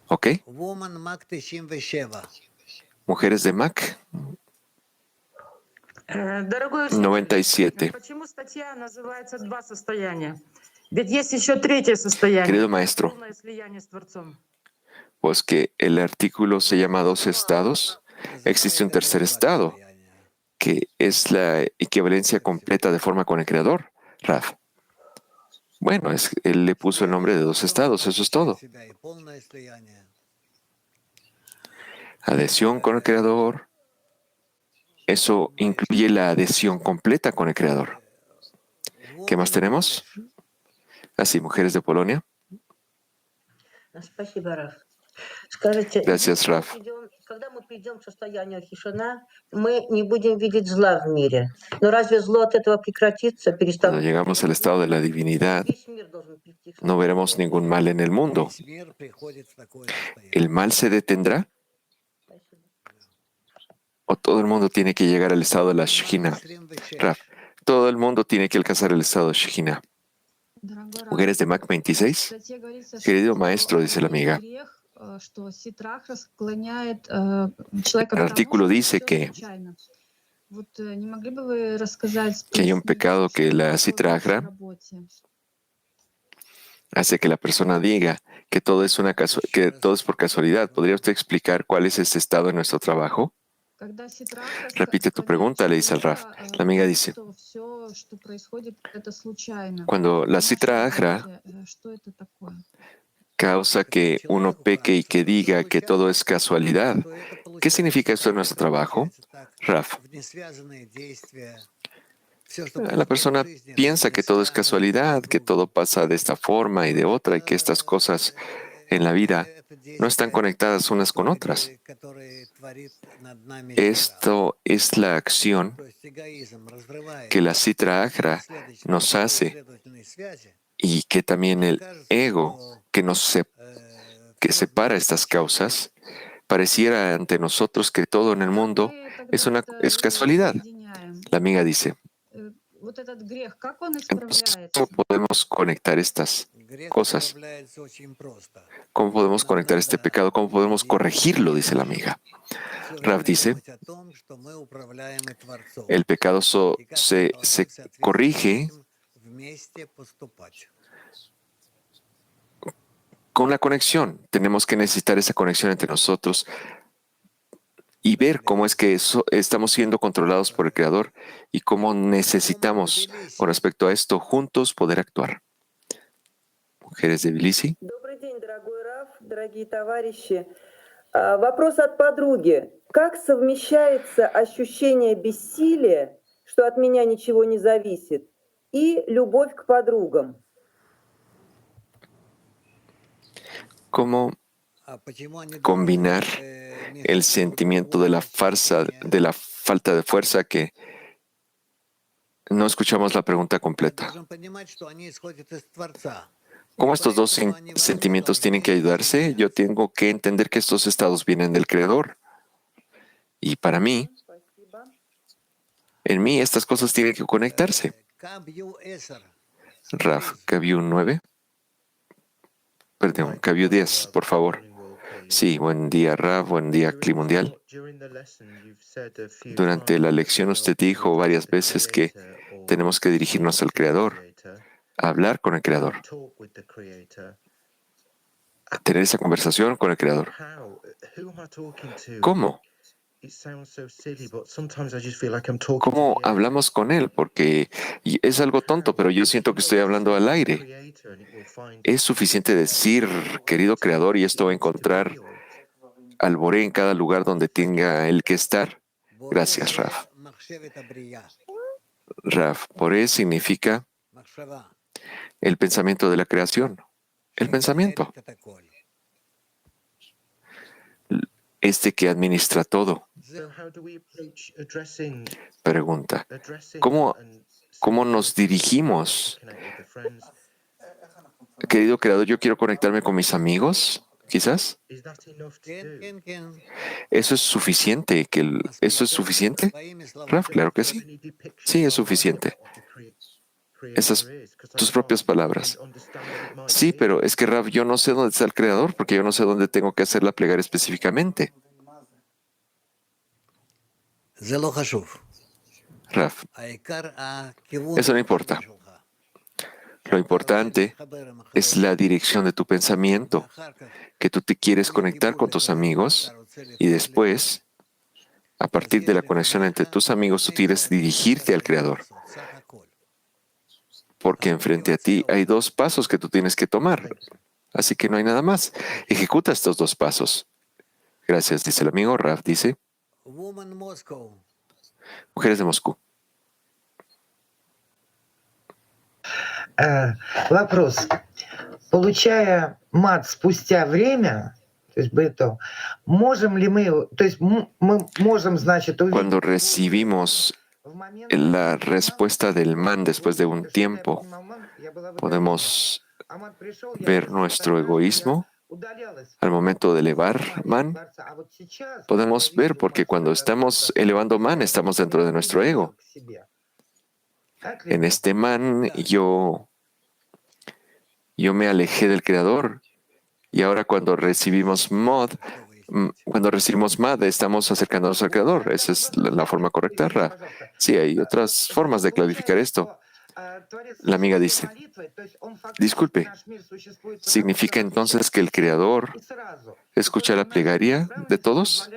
¿Ok? Woman Mac 97. Mujeres de Mac Дорогой 97. почему статья называется «Два состояния»? Ведь есть еще третье состояние. Querido maestro, Полное слияние с Творцом. pues que el artículo se llama dos estados. Existe un tercer estado, que es la equivalencia completa de forma con el Creador, Raf. Bueno, él le puso el nombre de dos estados, eso es todo. Adhesión con el Creador. Eso incluye la adhesión completa con el Creador. ¿Qué más tenemos? Así, mujeres de Polonia. Спасибо, Раф. Скажите, Gracias, Raf. когда мы придем к состоянию хишина, мы не будем видеть зла в мире. Но разве зло от этого прекратится? Cuando llegamos al estado de la divinidad, no veremos ningún mal en el mundo. ¿El mal se detendrá? ¿O todo el mundo tiene que llegar al estado de la Shekhinah? Raf, todo el mundo tiene que alcanzar el estado de Shekhinah. Mujeres de Mac 26. Querido maestro, dice la amiga. El artículo dice que hay un pecado que la Sitra Achra hace que la persona diga que todo es que todo es por casualidad. ¿Podría usted explicar cuál es este estado en nuestro trabajo? Repite tu pregunta, le dice al Raf. La amiga dice, cuando la Sitra Achra causa que uno peque y que diga que todo es casualidad, ¿qué significa esto en nuestro trabajo? Raf, la persona piensa que todo es casualidad, que todo pasa de esta forma y de otra y que estas cosas en la vida no están conectadas unas con otras. Esto es la acción que la Sitra Achra nos hace y que también el ego que separa estas causas pareciera ante nosotros que todo en el mundo es casualidad. La amiga dice, entonces, ¿cómo podemos conectar estas cosas? ¿Cómo podemos conectar este pecado? ¿Cómo podemos corregirlo? Dice la amiga. Rav dice, el pecado se corrige con la conexión. Tenemos que necesitar esa conexión entre nosotros y ver cómo es que estamos siendo controlados por el Creador y cómo necesitamos, con respecto a esto, juntos poder actuar. Mujeres de Tbilisi. Добрый день, дорогой Раф, дорогие товарищи. Вопрос от подруги. Как совмещается ощущение бессилия, что от меня ничего не зависит, и любовь к подругам? ¿Cómo combinar el sentimiento de la falta de fuerza que no escuchamos la pregunta completa? ¿Cómo estos dos sentimientos tienen que ayudarse? Yo tengo que entender que estos estados vienen del Creador. Y para mí, en mí, estas cosas tienen que conectarse. Raf, Kaviu 9. Perdón, Kaviu 10, por favor. Sí, buen día, Raf, buen día, Cli Mundial. Durante la lección usted dijo varias veces que tenemos que dirigirnos al Creador, a hablar con el Creador, a tener esa conversación con el Creador. ¿Cómo? ¿Cómo hablamos con Él? Porque es algo tonto, pero yo siento que estoy hablando al aire. Es suficiente decir, querido Creador, y esto va a encontrar al Boré en cada lugar donde tenga Él que estar. Gracias, Raf. Raf, Boré significa el pensamiento de la creación. El pensamiento. Este que administra todo. Pregunta, ¿cómo nos dirigimos? Querido Creador, yo quiero conectarme con mis amigos, quizás. ¿Eso es suficiente? ¿Eso es suficiente? Raf, claro que sí. Sí, es suficiente. tus propias palabras. Sí, pero es que Rav, yo no sé dónde está el Creador, porque yo no sé dónde tengo que hacer la plegaria específicamente. Rav, eso no importa. Lo importante es la dirección de tu pensamiento, que tú te quieres conectar con tus amigos y después, a partir de la conexión entre tus amigos, tú quieres dirigirte al Creador. Porque enfrente a ti hay 2 pasos que tú tienes que tomar. Así que no hay nada más. Ejecuta estos 2 pasos. Gracias, dice el amigo. Rav dice, mujeres de Moscú. Вопрос. Получая мат спустя время, то есть бето, можем ли мы, то есть мы можем, значит, увидеть... Cuando recibimos la respuesta del man después de un tiempo, podemos ver nuestro egoísmo al momento de elevar man. Podemos ver porque cuando estamos elevando man, estamos dentro de nuestro ego. En este man yo me alejé del Creador y ahora cuando recibimos mad, estamos acercándonos al Creador. Esa es la forma correcta, Ra. Sí, hay otras formas de clarificar esto. La amiga dice, disculpe, ¿significa entonces que el Creador escucha la plegaria de todos?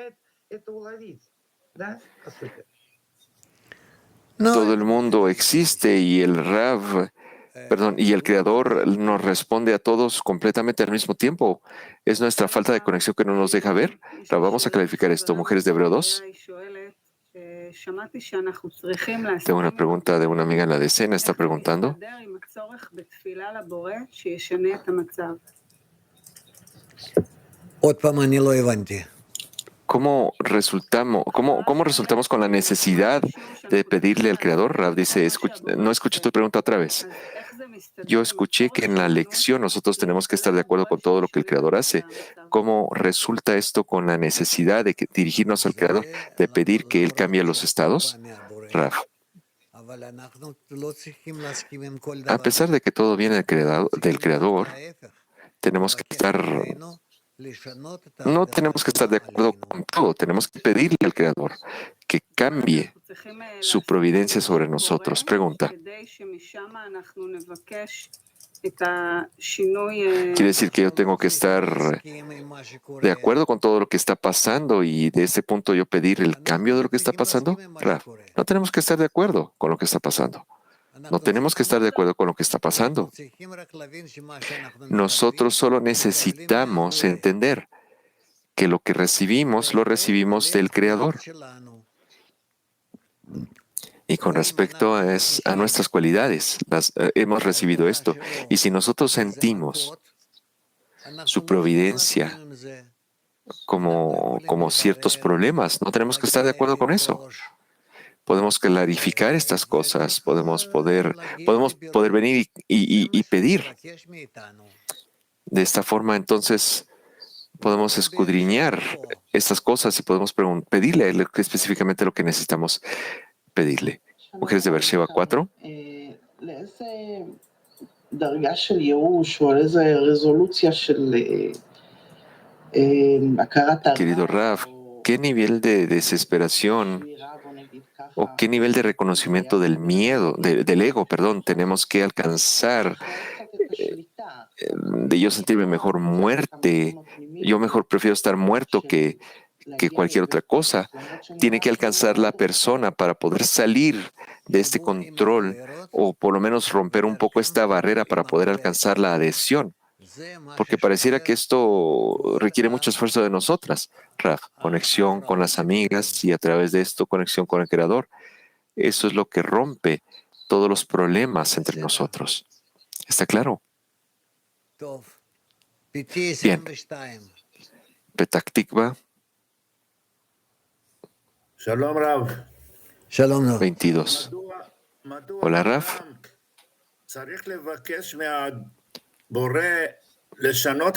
Todo el mundo existe y el Creador nos responde a todos completamente al mismo tiempo. ¿Es nuestra falta de conexión que no nos deja ver? Vamos a clarificar esto. Mujeres de Hebreo 2. Tengo una pregunta de una amiga en la decena. Está preguntando. ¿Cómo resultamos con la necesidad de pedirle al Creador? Rav dice, no escuché tu pregunta otra vez. Yo escuché que en la lección nosotros tenemos que estar de acuerdo con todo lo que el Creador hace. ¿Cómo resulta esto con la necesidad de dirigirnos al Creador, de pedir que Él cambie los estados? Rav. A pesar de que todo viene del Creador, no tenemos que estar de acuerdo con todo. Tenemos que pedirle al Creador que cambie su providencia sobre nosotros. Pregunta. ¿Quiere decir que yo tengo que estar de acuerdo con todo lo que está pasando y de ese punto yo pedir el cambio de lo que está pasando? Rav, no tenemos que estar de acuerdo con lo que está pasando. No tenemos que estar de acuerdo con lo que está pasando. Nosotros solo necesitamos entender que lo que recibimos, lo recibimos del Creador. Y con respecto a nuestras cualidades, hemos recibido esto. Y si nosotros sentimos su providencia como ciertos problemas, no tenemos que estar de acuerdo con eso. Podemos clarificar estas cosas, podemos poder venir y pedir. De esta forma, entonces, podemos escudriñar estas cosas y podemos pedirle específicamente lo que necesitamos pedirle. Mujeres de Beersheba 4. Querido Rav, ¿qué nivel de desesperación o qué nivel de reconocimiento del miedo, del ego, tenemos que alcanzar de yo sentirme mejor muerte? Yo mejor prefiero estar muerto que cualquier otra cosa. Tiene que alcanzar la persona para poder salir de este control o por lo menos romper un poco esta barrera para poder alcanzar la adhesión. Porque pareciera que esto requiere mucho esfuerzo de nosotras. Rav, conexión con las amigas y a través de esto conexión con el Creador. Eso es lo que rompe todos los problemas entre nosotros. ¿Está claro? Bien. Petak Tikva. Shalom, Rav. Shalom. 22. Hola, Rav.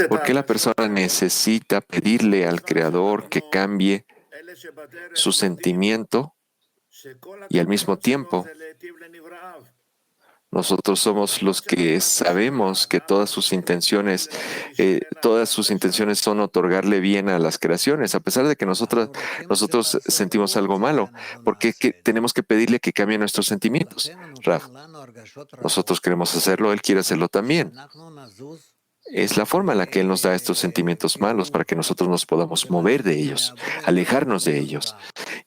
¿Por qué la persona necesita pedirle al Creador que cambie su sentimiento y al mismo tiempo Nosotros somos los que sabemos que todas sus intenciones son otorgarle bien a las creaciones, a pesar de que nosotros sentimos algo malo. Porque tenemos que pedirle que cambie nuestros sentimientos. Rav, nosotros queremos hacerlo, Él quiere hacerlo también. Es la forma en la que Él nos da estos sentimientos malos para que nosotros nos podamos mover de ellos, alejarnos de ellos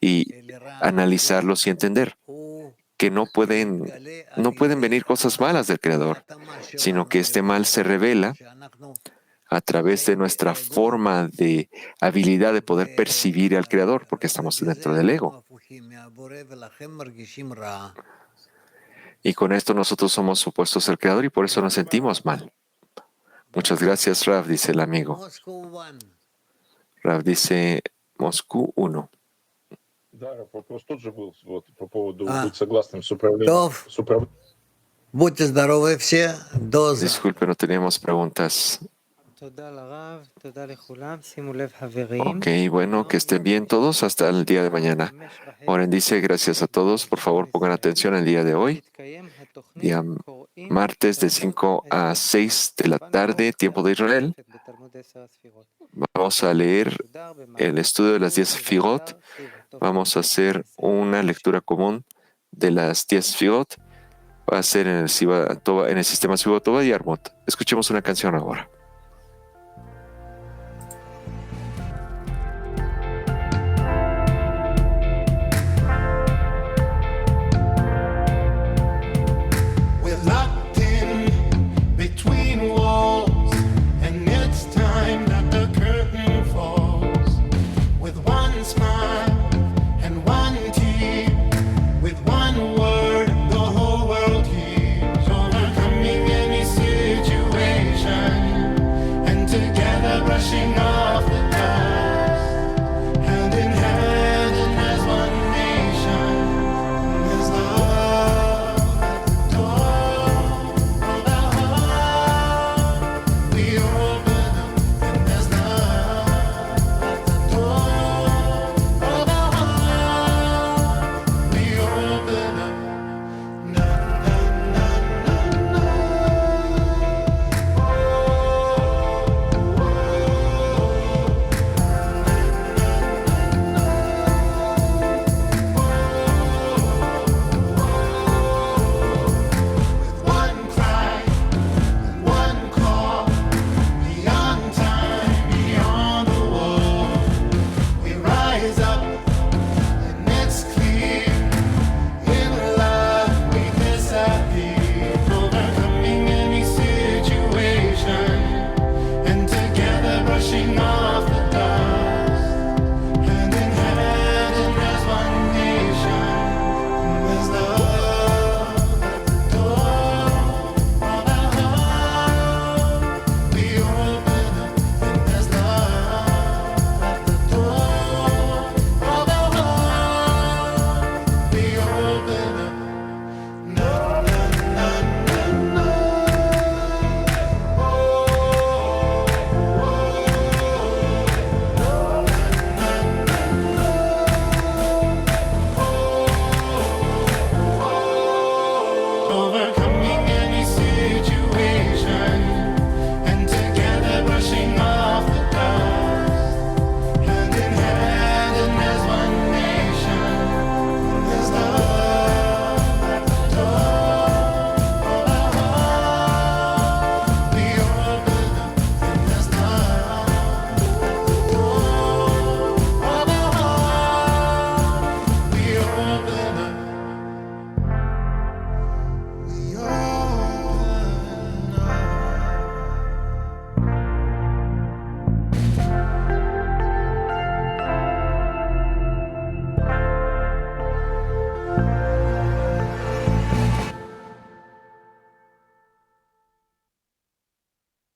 y analizarlos y entender que no pueden venir cosas malas del Creador, sino que este mal se revela a través de nuestra forma de habilidad de poder percibir al Creador, porque estamos dentro del ego. Y con esto nosotros somos opuestos al Creador y por eso nos sentimos mal. Muchas gracias, Rav, dice el amigo. Rav dice Moscú 1. Да, вопрос тот же был вот, по поводу быть согласным с управлением. Будьте здоровы все. Disculpe, no teníamos preguntas. Ok, bueno, que estén bien todos hasta el día de mañana. Oren dice, gracias a todos. Por favor, pongan atención el día de hoy. Día martes de 5 a 6 de la tarde, tiempo de Israel. Vamos a leer el estudio de las 10 Sefirot. Vamos a hacer una lectura común de las 10 Sefirot. Va a ser en el sistema Siva Tova y Armot. Escuchemos una canción ahora. We're locked in between walls, and it's time that the curtain falls. With one smile